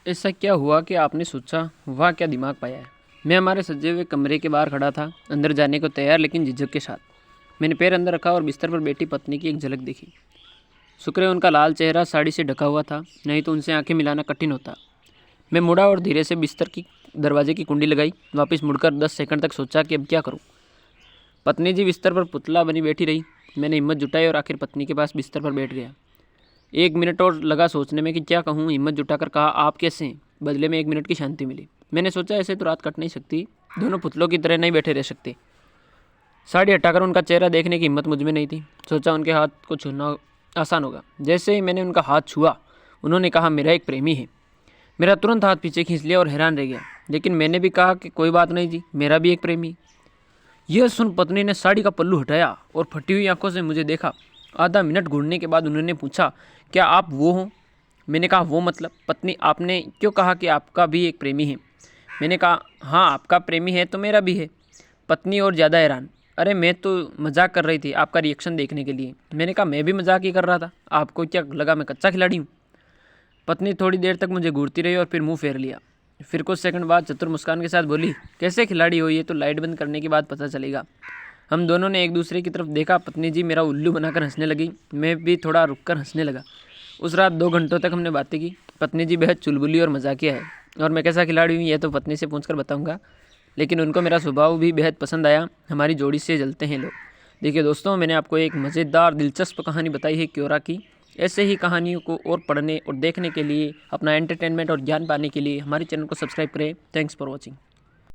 ऐसा क्या हुआ कि आपने सोचा, वाह क्या दिमाग पाया है। मैं हमारे सजे हुए कमरे के बाहर खड़ा था, अंदर जाने को तैयार लेकिन झिझक के साथ। मैंने पैर अंदर रखा और बिस्तर पर बैठी पत्नी की एक झलक देखी। शुक्र है उनका लाल चेहरा साड़ी से ढका हुआ था, नहीं तो उनसे आंखें मिलाना कठिन होता। मैं मुड़ा और धीरे से बिस्तर की दरवाजे की कुंडी लगाई। वापस मुड़कर 10 सेकंड तक सोचा कि अब क्या करूं। पत्नी जी बिस्तर पर पुतला बनी बैठी रही। मैंने हिम्मत जुटाई और आखिर पत्नी के पास बिस्तर पर बैठ गया। 1 मिनट और लगा सोचने में कि क्या कहूँ। हिम्मत जुटाकर कहा, आप कैसे हैं। बदले में 1 मिनट की शांति मिली। मैंने सोचा ऐसे तो रात कट नहीं सकती, दोनों पुतलों की तरह नहीं बैठे रह सकते। साड़ी हटाकर उनका चेहरा देखने की हिम्मत मुझ में नहीं थी। सोचा उनके हाथ को छूना आसान होगा। जैसे ही मैंने उनका हाथ छुआ, उन्होंने कहा, मेरा एक प्रेमी है। मेरा तुरंत हाथ पीछे खींच लिया और हैरान रह गया। लेकिन मैंने भी कहा कि कोई बात नहीं जी, मेरा भी एक प्रेमी। यह सुन पत्नी ने साड़ी का पल्लू हटाया और फटी हुई आंखों से मुझे देखा। आधा मिनट घूरने के बाद उन्होंने पूछा, क्या आप वो हो। मैंने कहा, वो मतलब। पत्नी, आपने क्यों कहा कि आपका भी एक प्रेमी है। मैंने कहा, हाँ आपका प्रेमी है तो मेरा भी है। पत्नी और ज़्यादा हैरान, अरे मैं तो मजाक कर रही थी आपका रिएक्शन देखने के लिए। मैंने कहा, मैं भी मजाक ही कर रहा था, आपको क्या लगा मैं कच्चा खिलाड़ी हूँ। पत्नी थोड़ी देर तक मुझे घूरती रही और फिर मुंह फेर लिया। फिर कुछ सेकंड बाद चतुर मुस्कान के साथ बोली, कैसे खिलाड़ी हो, ये तो लाइट बंद करने के बाद पता चलेगा। हम दोनों ने एक दूसरे की तरफ देखा। पत्नी जी मेरा उल्लू बनाकर हंसने लगी, मैं भी थोड़ा रुककर हंसने लगा। उस रात 2 घंटों तक हमने बातें की। पत्नी जी बेहद चुलबुली और मजाकिया है, और मैं कैसा खिलाड़ी हूँ यह तो पत्नी से पूछकर बताऊँगा। लेकिन उनको मेरा स्वभाव भी बेहद पसंद आया। हमारी जोड़ी से जलते हैं लोग। देखिए दोस्तों, मैंने आपको एक मज़ेदार दिलचस्प कहानी बताई है क्योरा की। ऐसे ही कहानियों को और पढ़ने और देखने के लिए, अपना एंटरटेनमेंट और ज्ञान पाने के लिए हमारे चैनल को सब्सक्राइब करें। Thanks for watching.